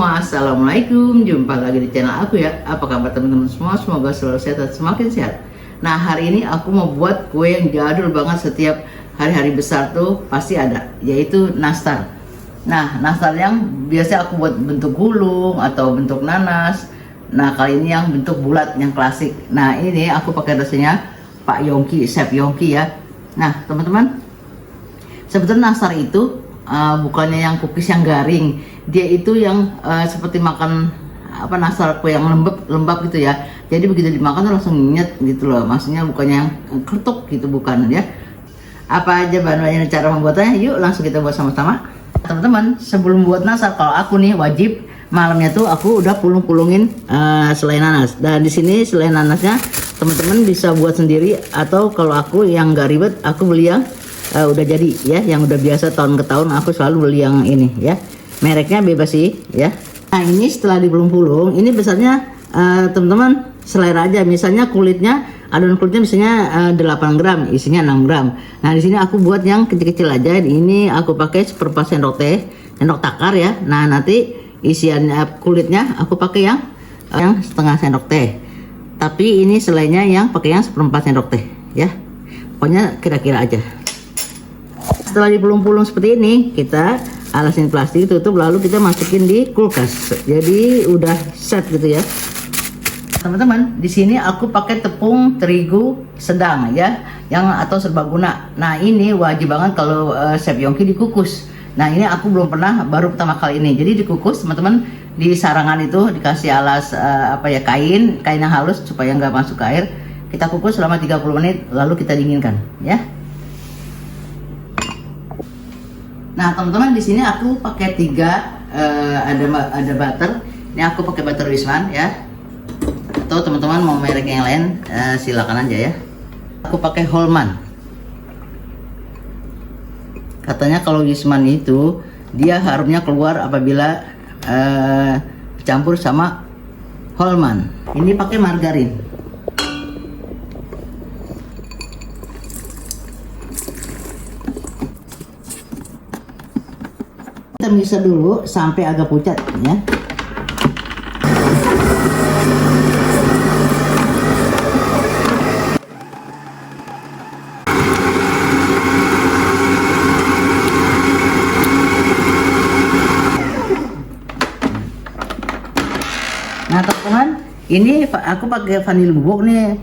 Assalamualaikum, jumpa lagi di channel aku ya. Apa kabar teman-teman semua? Semoga selalu sehat dan semakin sehat. Nah, hari ini aku mau buat kue yang jadul banget, setiap hari-hari besar tuh pasti ada, yaitu nastar. Nah, nastar yang biasa aku buat bentuk gulung atau bentuk nanas. Nah, kali ini yang bentuk bulat, yang klasik. Nah, ini aku pakai resepnya Pak Yongki, Chef Yongki ya. Nah, teman-teman, sebetulnya nastar itu bukannya yang cookies yang garing, dia itu yang seperti makan nastar kue yang lembab gitu ya. Jadi begitu dimakan tuh langsung nyet gitu loh, maksudnya bukannya yang ketuk gitu, bukan ya. Apa aja bahan-bahannya dan cara membuatnya? Yuk langsung kita buat sama-sama. Teman-teman, sebelum buat nastar, kalau aku nih wajib malamnya tuh aku udah pulungin selai nanas. Dan di sini selai nanasnya teman-teman bisa buat sendiri, atau kalau aku yang gak ribet aku beli yang udah jadi ya, yang udah biasa tahun ke tahun aku selalu beli yang ini ya, mereknya bebas sih ya. Nah, ini setelah dipulung-pulung, ini besarnya teman-teman selera aja. Misalnya adonan kulitnya misalnya 8 gram, isinya 6 gram. Nah, di sini aku buat yang kecil-kecil aja. Ini aku pakai seperempat sendok teh, sendok takar ya. Nah, nanti isiannya kulitnya aku pakai yang setengah sendok teh. Tapi ini selainya yang pakai yang seperempat sendok teh ya. Pokoknya kira-kira aja. Setelah dipulung-pulung seperti ini, kita alasin plastik, tutup, lalu kita masukin di kulkas. Jadi udah set gitu ya. Teman-teman, di sini aku pakai tepung terigu sedang ya, yang atau serbaguna. Nah, ini wajib banget kalau Chef Yongki dikukus. Nah, ini aku belum pernah, baru pertama kali ini. Jadi dikukus, teman-teman, di sarangan itu dikasih alas kain yang halus supaya nggak masuk ke air. Kita kukus selama 30 menit, lalu kita dinginkan ya. Nah, teman-teman, di sini aku pakai 3 ada butter. Ini aku pakai butter Wisman ya. Atau teman-teman mau merek yang lain silakan aja ya. Aku pakai Holman. Katanya kalau Wisman itu dia harumnya keluar apabila campur sama Holman. Ini pakai margarin. Kita mixer dulu sampai agak pucat ya. Nah, teman-teman, ini aku pakai vanil bubuk nih.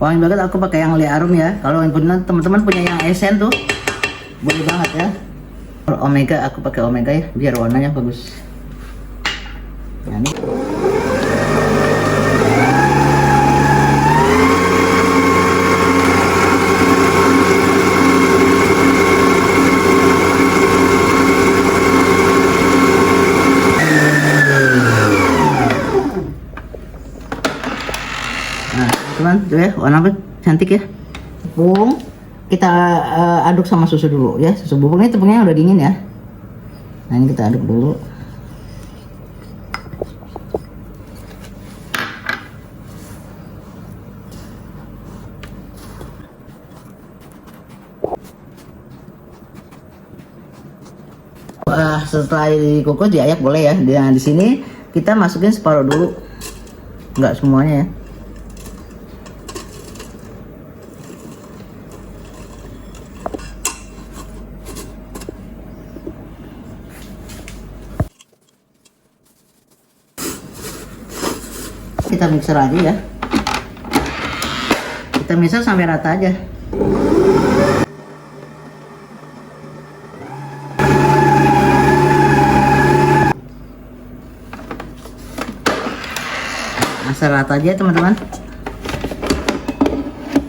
Wangi banget, aku pakai yang Le Arum ya. Kalau teman-teman punya yang esen tuh boleh banget ya. Omega, aku pakai Omega ya, biar warnanya bagus. Nah, ini. Nah, teman, tuh ya, warna cantik ya. Tepung kita aduk sama susu dulu ya. Susu bubuk ini tepungnya udah dingin ya. Nah, ini kita aduk dulu. Setelah dikukus diayak boleh ya. Nah, di sini kita masukin separuh dulu, nggak semuanya ya. Kita mixer aja ya. Kita mixer sampai rata aja. Asal rata aja teman-teman.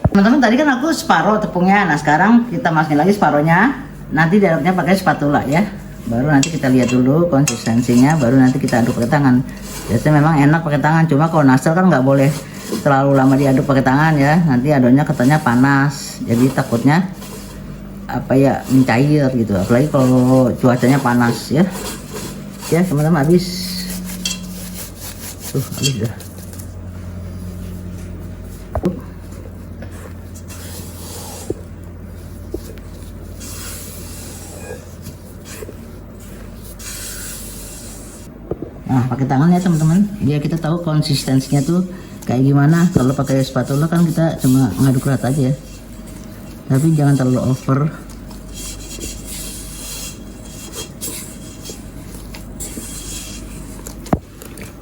Teman-teman, tadi kan aku separuh tepungnya. Nah, sekarang kita masukin lagi separuhnya. Nanti diaduknya pakai spatula ya. Baru nanti kita lihat dulu konsistensinya, baru nanti kita aduk pakai tangan. Biasanya memang enak pakai tangan, cuma kalau nastar kan nggak boleh terlalu lama diaduk pakai tangan ya. Nanti adonnya katanya panas, jadi takutnya mencair gitu. Apalagi kalau cuacanya panas ya. Ya teman-teman, habis dah. Nah, pakai tangan ya teman-teman, biar kita tahu konsistensinya tuh kayak gimana. Kalau pakai spatula kan kita cuma ngaduk rata aja ya, tapi jangan terlalu over.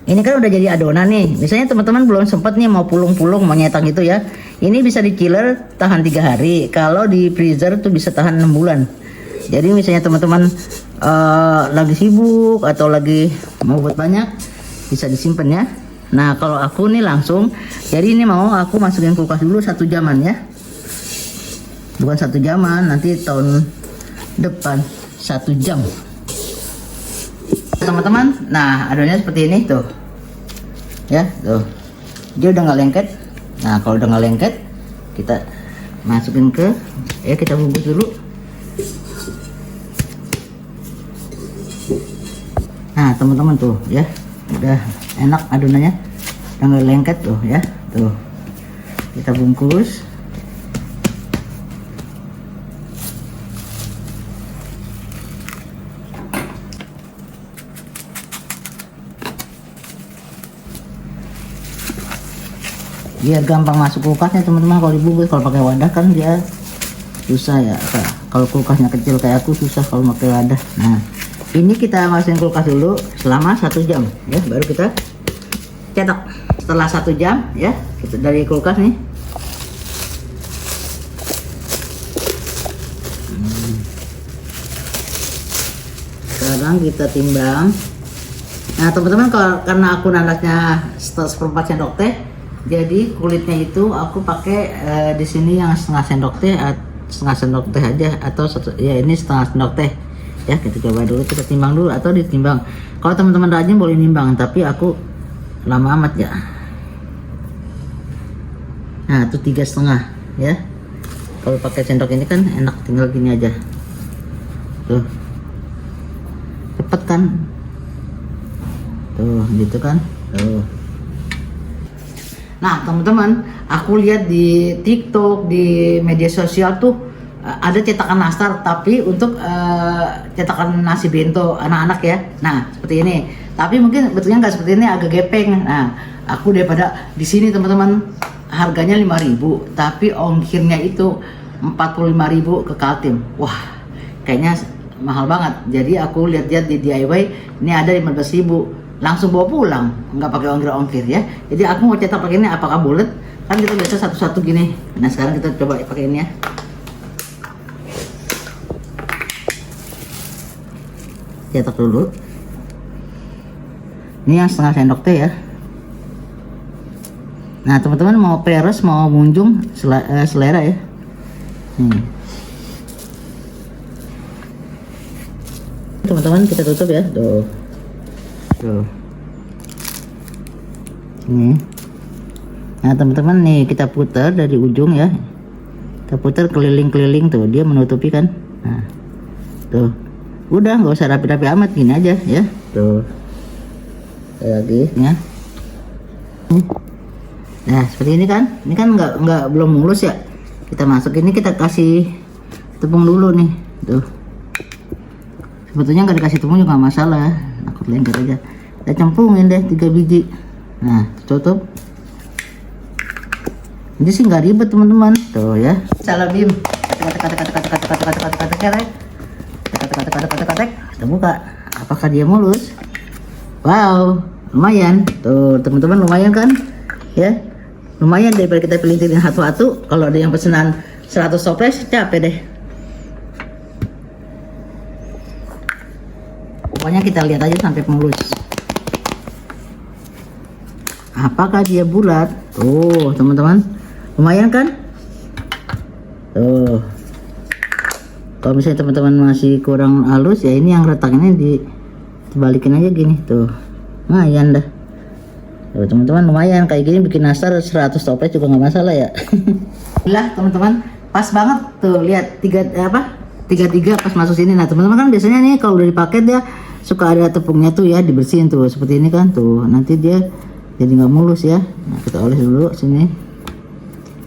Ini kan udah jadi adonan nih. Misalnya teman-teman belum sempat nih mau pulung-pulung, mau nyetak gitu ya. Ini bisa di chiller tahan 3 hari. Kalau di freezer tuh bisa tahan 6 bulan. Jadi misalnya teman-teman lagi sibuk atau lagi mau buat banyak, bisa disimpan ya. Nah kalau aku nih langsung, jadi ini mau aku masukin kulkas dulu 1 jaman ya. Bukan 1 jaman, nanti tahun depan 1 jam. Teman-teman, nah adonannya seperti ini tuh ya, tuh dia udah nggak lengket. Nah kalau udah nggak lengket, kita masukin ke ya, kita bungkus dulu. Nah teman-teman tuh ya, udah enak adonannya, udah nggak lengket tuh ya, tuh kita bungkus. Biar gampang masuk kulkasnya teman-teman. Kalau dibungkus, kalau pakai wadah kan dia susah ya. Kalau kulkasnya kecil kayak aku susah kalau pakai wadah. Nah ini kita masukin kulkas dulu selama 1 jam ya, baru kita cetak. Setelah 1 jam ya, kita dari kulkas nih. Sekarang kita timbang. Nah teman-teman, karena aku nanasnya 1/4 sendok teh, jadi kulitnya itu aku pakai di sini yang setengah sendok teh aja, atau ya ini setengah sendok teh ya. Kita coba dulu, kita timbang dulu atau ditimbang. Kalau teman-teman rajin boleh nimbang, tapi aku lama amat ya. Nah itu 3,5 ya. Kalau pakai sendok ini kan enak, tinggal gini aja tuh, cepet kan tuh, gitu kan tuh. Nah teman-teman, aku lihat di TikTok, di media sosial tuh ada cetakan nastar, tapi untuk cetakan nasi bento anak-anak ya. Nah seperti ini, tapi mungkin betulnya nggak seperti ini, agak gepeng. Nah aku daripada di sini teman-teman harganya 5.000, tapi ongkirnya itu 45.000 ke Kaltim. Wah kayaknya mahal banget. Jadi aku lihat-lihat di DIY ini ada 15.000. Langsung bawa pulang, nggak pakai ongkir ya. Jadi aku mau cetak pakai ini, apakah bulat? Kan kita biasa satu-satu gini. Nah sekarang kita coba pakai ini ya. Cetak dulu. Ini yang setengah sendok teh ya. Nah teman-teman mau peres, mau munjung selera ya. Teman-teman kita tutup ya, tuh. Ini. Nah teman-teman nih, kita putar dari ujung ya, kita putar keliling-keliling tuh, dia menutupi kan. Nah tuh, udah nggak usah rapi-rapi amat, gini aja ya, tuh lagi ya. Nah seperti ini kan, ini kan nggak belum mulus ya. Kita masuk ini, kita kasih tepung dulu nih tuh. Sebetulnya nggak dikasih tepung juga nggak masalah, aku lengket aja. Kita cemplungin deh 3 biji. Nah tutup. Ini sih nggak ribet teman-teman, tuh ya. Salah bim. Kita buka. Apakah dia mulus? Wow, lumayan. Tuh teman-teman, lumayan kan? Ya, lumayan daripada kita pelintirin satu-satu. Kalau ada yang pesanan 100 toples, capek deh. Pokoknya kita lihat aja sampai mulus. Apakah dia bulat? Tuh teman-teman, lumayan kan? Tuh. Kalau misalnya teman-teman masih kurang halus ya, ini yang retaknya dibalikin aja gini tuh. Lumayan dah. Tuh teman-teman, lumayan kayak gini bikin nastar 100 toples juga nggak masalah ya. Lah teman-teman, pas banget tuh, lihat tiga pas masuk sini. Nah teman-teman kan biasanya nih kalau udah dipakai dia suka ada tepungnya tuh ya, dibersihin tuh seperti ini kan tuh, nanti dia jadi nggak mulus ya. Nah kita oles dulu sini,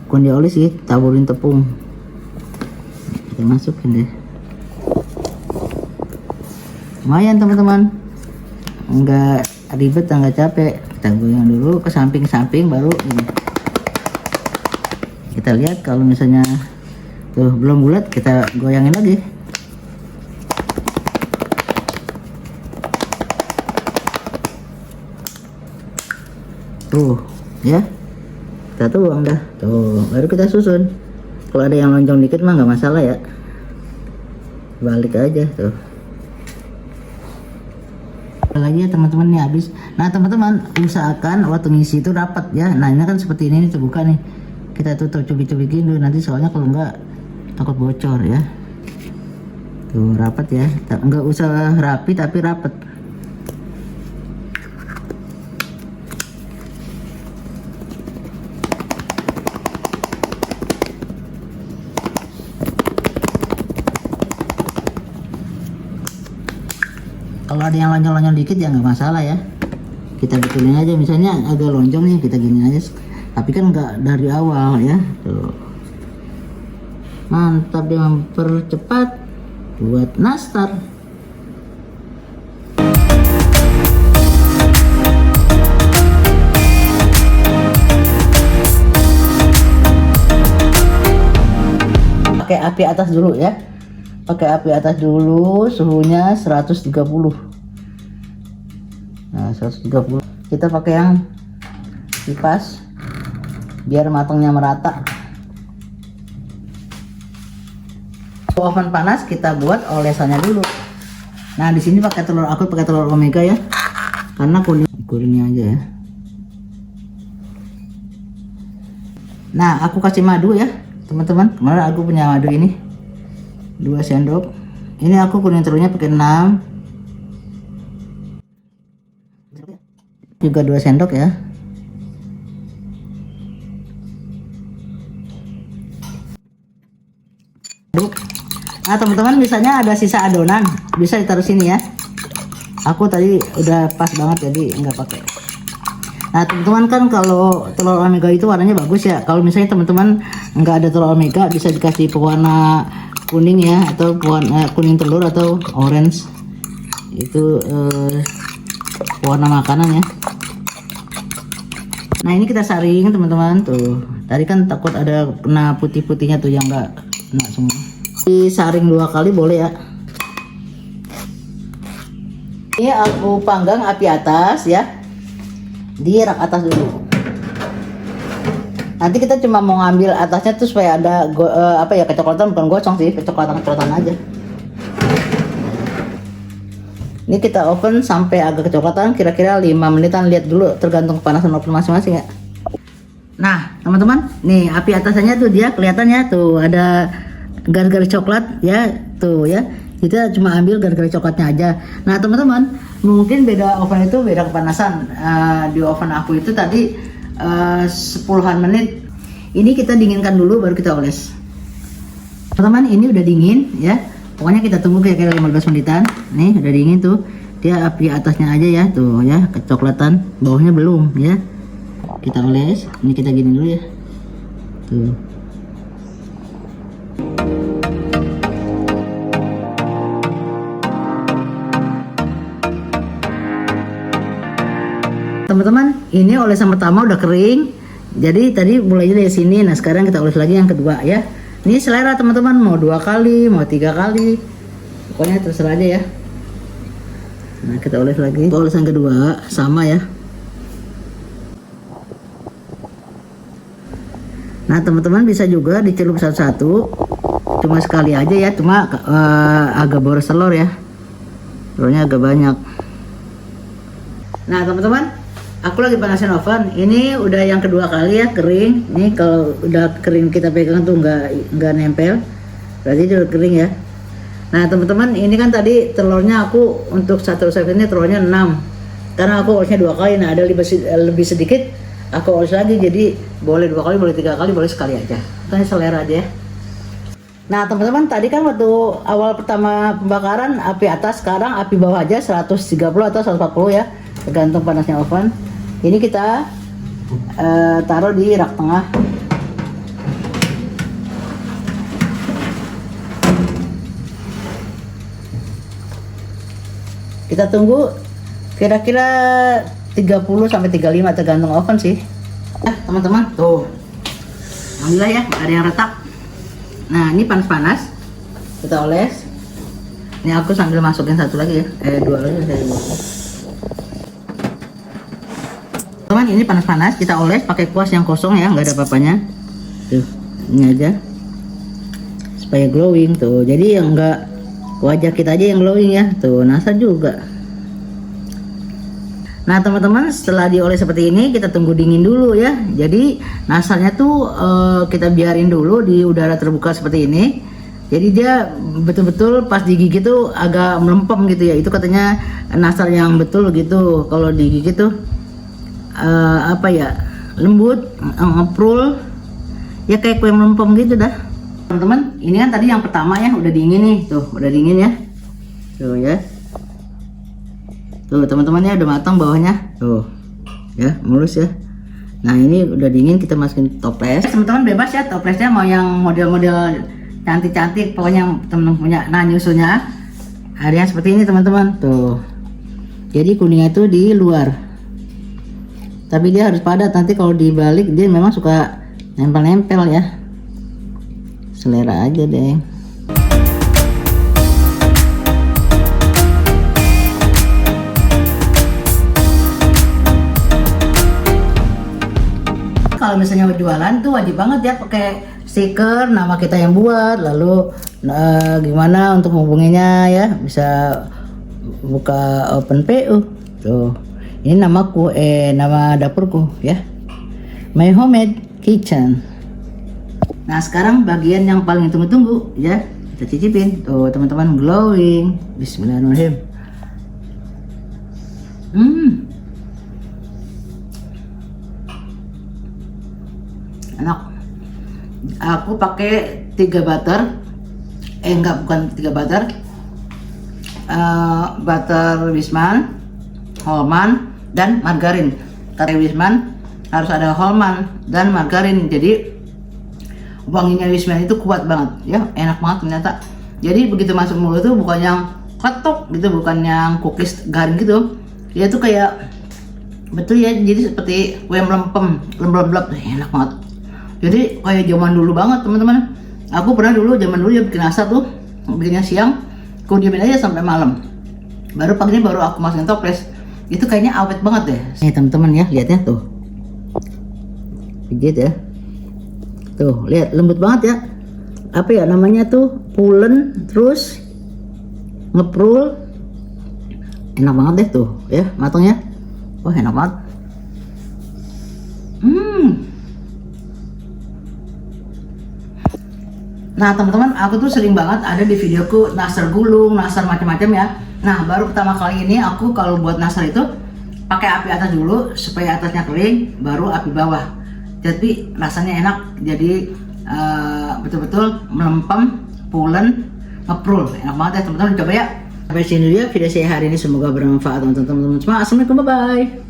bukan dia oles sih, taburin tepung, kita masukin deh. Lumayan teman-teman, nggak ribet nggak capek. Kita goyang dulu ke samping-samping baru ini. Kita lihat kalau misalnya tuh belum bulat, kita goyangin lagi. Tuh ya, kita tuang dah tuh, baru kita susun. Kalau ada yang lonjong dikit mah nggak masalah ya, balik aja tuh. Lagi ya teman-teman, nih habis. Nah teman-teman, usahakan waktu ngisi itu rapat ya. Nah ini kan seperti ini terbuka nih, kita tutup cubit-cubitin dulu nanti, soalnya kalau enggak takut bocor ya. Tuh rapat ya, enggak usah rapi tapi rapat. Kalau ada yang lonjong-lonjong dikit ya nggak masalah ya, kita betulin aja. Misalnya agak lonjong nih, kita gini aja, tapi kan nggak dari awal ya. Tuh mantap, dia mempercepat buat nastar. Pakai api atas dulu ya, pakai api atas dulu, suhunya 130. Nah 130, kita pakai yang kipas biar matangnya merata. Oven panas, kita buat olesannya dulu. Nah di sini pakai telur, aku pakai telur omega ya, karena kuningnya aja ya. Nah aku kasih madu ya teman-teman, kemarin aku punya madu ini 2 sendok. Ini aku kuning telurnya pakai 6, juga 2 sendok ya. Nah teman-teman, misalnya ada sisa adonan bisa ditaruh sini ya. Aku tadi udah pas banget jadi nggak pakai. Nah teman-teman, kan kalau telur omega itu warnanya bagus ya. Kalau misalnya teman-teman nggak ada telur omega, bisa dikasih pewarna kuning ya, atau kuning telur atau orange, itu warna makanan ya. Nah ini kita saring teman-teman, tuh tadi kan takut ada kena putih-putihnya tuh, yang nggak kena semua. Disaring 2 kali boleh ya. Ini aku panggang api atas ya, di rak atas dulu. Nanti kita cuma mau ngambil atasnya tuh supaya ada kecoklatan, bukan gosong sih, kecoklatan aja. Ini kita oven sampai agak kecoklatan, kira-kira 5 menitan, lihat dulu tergantung kepanasan oven masing-masing ya. Nah teman-teman, nih api atasnya tuh dia kelihatannya tuh ada garis-garis coklat ya, tuh ya. Kita cuma ambil garis-garis coklatnya aja. Nah teman-teman, mungkin beda oven itu beda kepanasan. Di oven aku itu tadi 10-an menit. Ini kita dinginkan dulu baru kita oles. Teman-teman, ini udah dingin ya. Pokoknya kita tunggu kira-kira 15 menitan. Nih udah dingin tuh. Dia api atasnya aja ya, tuh ya, kecoklatan, bawahnya belum ya. Kita oles. Ini kita gini dulu ya. Tuh. Teman-teman, ini olesan pertama udah kering. Jadi tadi mulainya dari sini. Nah sekarang kita oles lagi yang kedua ya. Ini selera teman-teman, mau 2 kali, mau 3 kali, pokoknya terserah aja ya. Nah kita oles lagi. Olesan kedua sama ya. Nah teman-teman, bisa juga dicelup satu-satu, cuma sekali aja ya, cuma agak boros telur ya, telurnya agak banyak. Nah teman-teman, aku lagi panasin oven. Ini udah yang kedua kali ya, kering. Ini kalau udah kering kita pegang tuh nggak nempel, berarti udah kering ya. Nah teman-teman, ini kan tadi telurnya aku untuk satu resep ini telurnya 6, karena aku olesnya 2 kali. Nah ada lebih sedikit, aku oles lagi, jadi boleh 2 kali, boleh 3 kali, boleh sekali aja. Tanya selera aja ya. Nah teman-teman, tadi kan waktu awal pertama pembakaran api atas, sekarang api bawah aja 130 atau 140 ya, tergantung panasnya oven. Ini kita taruh di rak tengah. Kita tunggu kira-kira 30 sampai 35 tergantung oven sih. Nah, teman-teman, tuh. Alhamdulillah ya, ada yang retak. Nah, ini panas-panas. Kita oles. Ini aku sambil masukin satu lagi ya. Dua lagi saya buat. Teman, ini panas-panas, kita oles pakai kuas yang kosong ya, nggak ada apa-apanya. Tuh, ini aja. Supaya glowing tuh. Jadi yang enggak wajah kita aja yang glowing ya. Tuh, nastar juga. Nah, teman-teman, setelah dioles seperti ini, kita tunggu dingin dulu ya. Jadi, nastarnya tuh kita biarin dulu di udara terbuka seperti ini. Jadi dia betul-betul pas digigit tuh agak melempem gitu ya. Itu katanya nastar yang betul gitu. Kalau digigit tuh lembut, ngeprul, ya kayak kue melempem gitu dah. Teman-teman, ini kan tadi yang pertama ya, udah dingin nih, tuh udah dingin ya, tuh ya, tuh teman-temannya udah matang bawahnya, tuh ya mulus ya. Nah ini udah dingin, kita masukin toples. Teman-teman bebas ya toplesnya, mau yang model-model cantik-cantik, pokoknya yang teman-teman punya. Nah nyusunya ada yang seperti ini teman-teman, tuh. Jadi kuningnya itu di luar, tapi dia harus padat, nanti kalau dibalik dia memang suka nempel-nempel ya. Selera aja deh. Kalau misalnya jualan tuh wajib banget ya pakai stiker nama kita yang buat, lalu gimana untuk hubunginya ya, bisa buka open PO. Tuh. Ini namaku, nama dapurku ya. My Homemade Kitchen. Nah sekarang bagian yang paling tunggu-tunggu ya, kita cicipin tuh teman-teman, glowing. Bismillahirrahmanirrahim. Enak. Aku pakai 3 butter, bukan 3 butter, butter Wisman, Hallman, dan margarin. Karena Wisman harus ada Hallman dan margarin, jadi wanginya Wisman itu kuat banget ya, enak banget ternyata. Jadi begitu masuk mulut tuh bukan yang ketok gitu, bukan yang cookies garing gitu, dia tuh kayak betul ya, jadi seperti kue melempem, lembab-lembab, enak banget. Jadi kayak zaman dulu banget teman-teman. Aku pernah dulu zaman dulu ya bikin nastar tuh, bikinnya siang, aku diamin aja sampai malam, baru paginya baru aku masukin toples. Itu kayaknya awet banget deh. Nih teman-teman ya, lihatnya tuh, pijit ya. Tuh, lihat lembut banget ya. Apa ya namanya tuh? Pulen, terus ngeprul. Enak banget deh tuh, ya matangnya. Wah, enak banget. Nah, teman-teman, aku tuh sering banget ada di videoku nastar gulung, nastar macam-macam ya. Nah, baru pertama kali ini aku kalau buat nastar itu pakai api atas dulu supaya atasnya kering, baru api bawah. Jadi rasanya enak, jadi betul-betul melempem, pulen, ngeprul, enak banget ya teman-teman, coba ya. Sampai sini dulu ya video saya hari ini, semoga bermanfaat untuk teman-teman semua. Assalamualaikum, bye-bye.